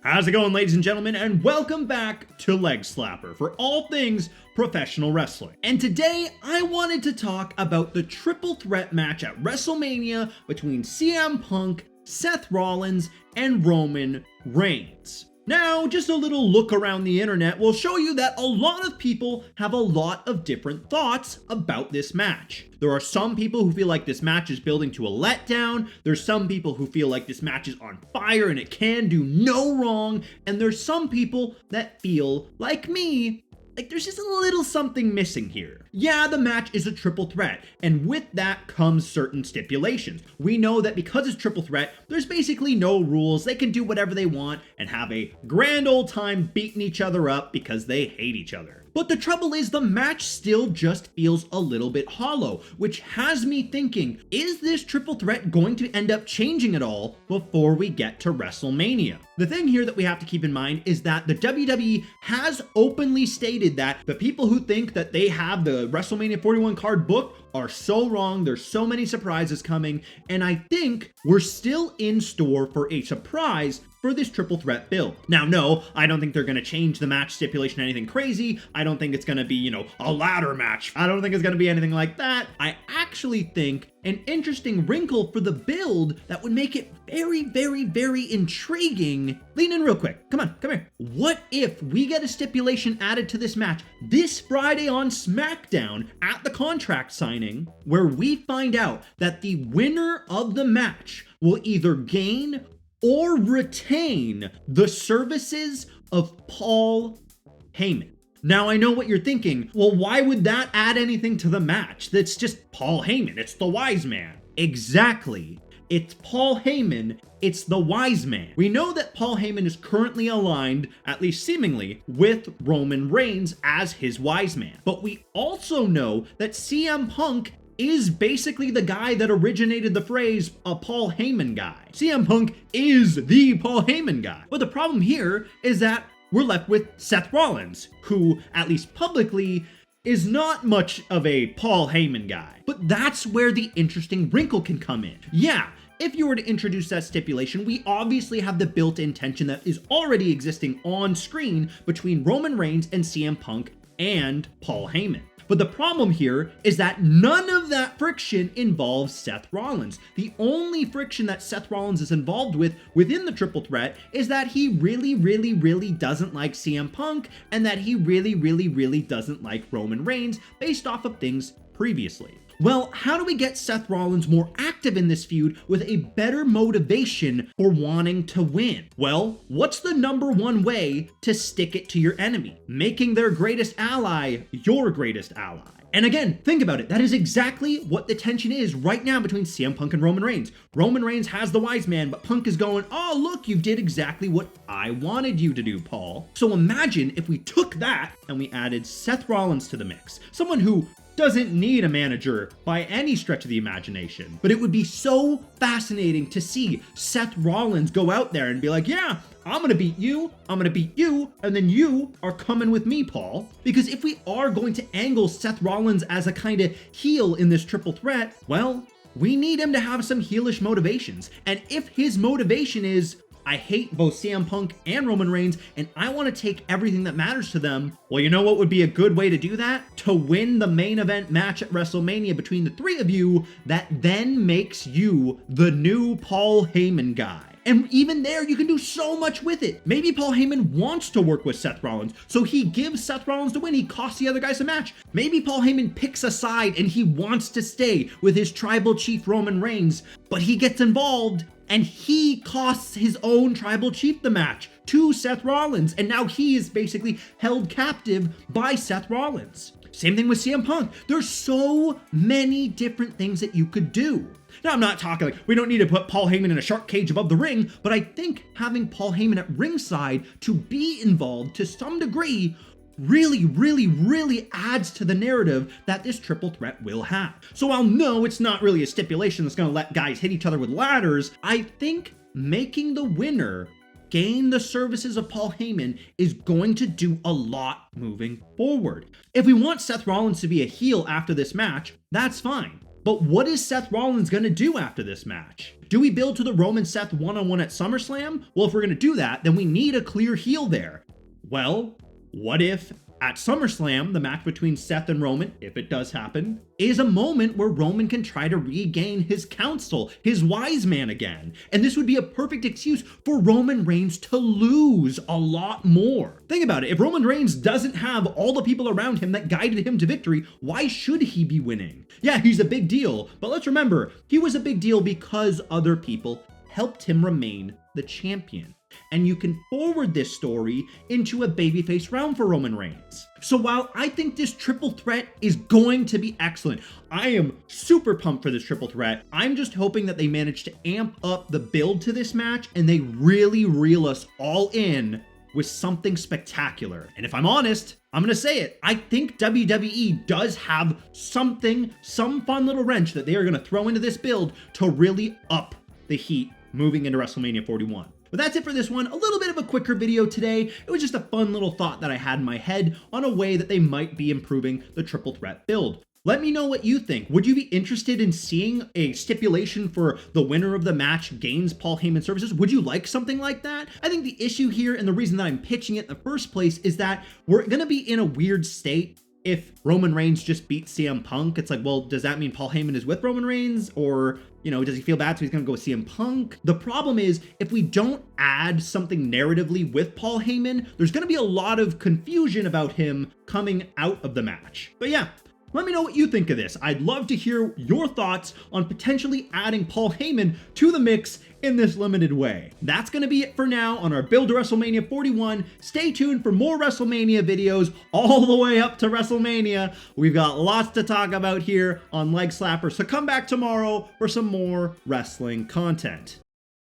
How's it going, ladies and gentlemen, and welcome back to Leg Slapper for all things professional wrestling. And today, I wanted to talk about the triple threat match at WrestleMania between CM Punk, Seth Rollins, and Roman Reigns. Now, just a little look around the internet will show you that a lot of people have a lot of different thoughts about this match. There are some people who feel like this match is building to a letdown. There's some people who feel like this match is on fire and it can do no wrong. And there's some people that feel like me, like there's just a little something missing here. Yeah, the match is a triple threat, and with that comes certain stipulations. We know that because it's triple threat, there's basically no rules. They can do whatever they want and have a grand old time beating each other up because they hate each other. But the trouble is the match still just feels a little bit hollow, which has me thinking, is this triple threat going to end up changing at all before we get to WrestleMania? The thing here that we have to keep in mind is that the WWE has openly stated that the people who think that they have the WrestleMania 41 card book are so wrong. There's so many surprises coming, and I think we're still in store for a surprise for this triple threat build. Now, no, I don't think they're going to change the match stipulation anything crazy. I don't think it's going to be, a ladder match. I don't think it's going to be anything like that. I actually think an interesting wrinkle for the build that would make it very, very, very intriguing. Lean in real quick. Come here. What if we get a stipulation added to this match this Friday on SmackDown at the contract signing, where we find out that the winner of the match will either gain or retain the services of Paul Heyman? Now, I know what you're thinking. Well, why would that add anything to the match? That's just Paul Heyman. It's the wise man. Exactly. It's Paul Heyman. It's the wise man. We know that Paul Heyman is currently aligned, at least seemingly, with Roman Reigns as his wise man. But we also know that CM Punk is basically the guy that originated the phrase, a Paul Heyman guy. CM Punk is the Paul Heyman guy. But the problem here is that we're left with Seth Rollins, who, at least publicly, is not much of a Paul Heyman guy. But that's where the interesting wrinkle can come in. Yeah, if you were to introduce that stipulation, we obviously have the built-in tension that is already existing on screen between Roman Reigns and CM Punk and Paul Heyman. But the problem here is that none of that friction involves Seth Rollins. The only friction that Seth Rollins is involved with within the triple threat is that he really, really, really doesn't like CM Punk, and that he really, really, really doesn't like Roman Reigns based off of things previously. Well, how do we get Seth Rollins more active in this feud with a better motivation for wanting to win? Well, what's the number one way to stick it to your enemy? Making their greatest ally your greatest ally. And again, think about it. That is exactly what the tension is right now between CM Punk and Roman Reigns. Roman Reigns has the wise man, but Punk is going, oh, look, you did exactly what I wanted you to do, Paul. So imagine if we took that and we added Seth Rollins to the mix. Someone who doesn't need a manager by any stretch of the imagination. But it would be so fascinating to see Seth Rollins go out there and be like, yeah, I'm gonna beat you, and then you are coming with me, Paul. Because if we are going to angle Seth Rollins as a kind of heel in this triple threat, well, we need him to have some heelish motivations. And if his motivation is, I hate both CM Punk and Roman Reigns, and I want to take everything that matters to them, well, you know what would be a good way to do that? To win the main event match at WrestleMania between the three of you, that then makes you the new Paul Heyman guy. And even there, you can do so much with it. Maybe Paul Heyman wants to work with Seth Rollins, so he gives Seth Rollins the win. He costs the other guys a match. Maybe Paul Heyman picks a side and he wants to stay with his tribal chief Roman Reigns, but he gets involved and he costs his own tribal chief the match to Seth Rollins, and now he is basically held captive by Seth Rollins. Same thing with CM Punk. There's so many different things that you could do. Now, I'm not talking like we don't need to put Paul Heyman in a shark cage above the ring, but I think having Paul Heyman at ringside to be involved to some degree really adds to the narrative that this triple threat will have. So while no, it's not really a stipulation that's going to let guys hit each other with ladders, I think making the winner gain the services of Paul Heyman is going to do a lot moving forward. If we want Seth Rollins to be a heel after this match, that's fine. But what is Seth Rollins going to do after this match? Do we build to the Roman Seth one-on-one at SummerSlam? Well, if we're going to do that, then we need a clear heel there. Well, what if at SummerSlam, the match between Seth and Roman, if it does happen, is a moment where Roman can try to regain his counsel, his wise man again. And this would be a perfect excuse for Roman Reigns to lose a lot more. Think about it. If Roman Reigns doesn't have all the people around him that guided him to victory, why should he be winning? Yeah, he's a big deal, but let's remember, he was a big deal because other people helped him remain the champion. And you can forward this story into a babyface round for Roman Reigns. So while I think this triple threat is going to be excellent, I am super pumped for this triple threat. I'm just hoping that they manage to amp up the build to this match and they really reel us all in with something spectacular. And if I'm honest, I'm gonna say it, I think WWE does have something, some fun little wrench that they are gonna throw into this build to really up the heat moving into WrestleMania 41. But that's it for this one. A little bit of a quicker video today. It was just a fun little thought that I had in my head on a way that they might be improving the triple threat build. Let me know what you think. Would you be interested in seeing a stipulation for the winner of the match gains Paul Heyman services? Would you like something like that? I think the issue here, and the reason that I'm pitching it in the first place, is that we're gonna be in a weird state if Roman Reigns just beats CM Punk. It's like, well, does that mean Paul Heyman is with Roman Reigns? Or, you know, does he feel bad so he's gonna go with CM Punk? The problem is, if we don't add something narratively with Paul Heyman, there's gonna be a lot of confusion about him coming out of the match. But yeah, let me know what you think of this. I'd love to hear your thoughts on potentially adding Paul Heyman to the mix in this limited way. That's going to be it for now on our build to WrestleMania 41. Stay tuned for more WrestleMania videos all the way up to WrestleMania. We've got lots to talk about here on Leg Slapper, so come back tomorrow for some more wrestling content.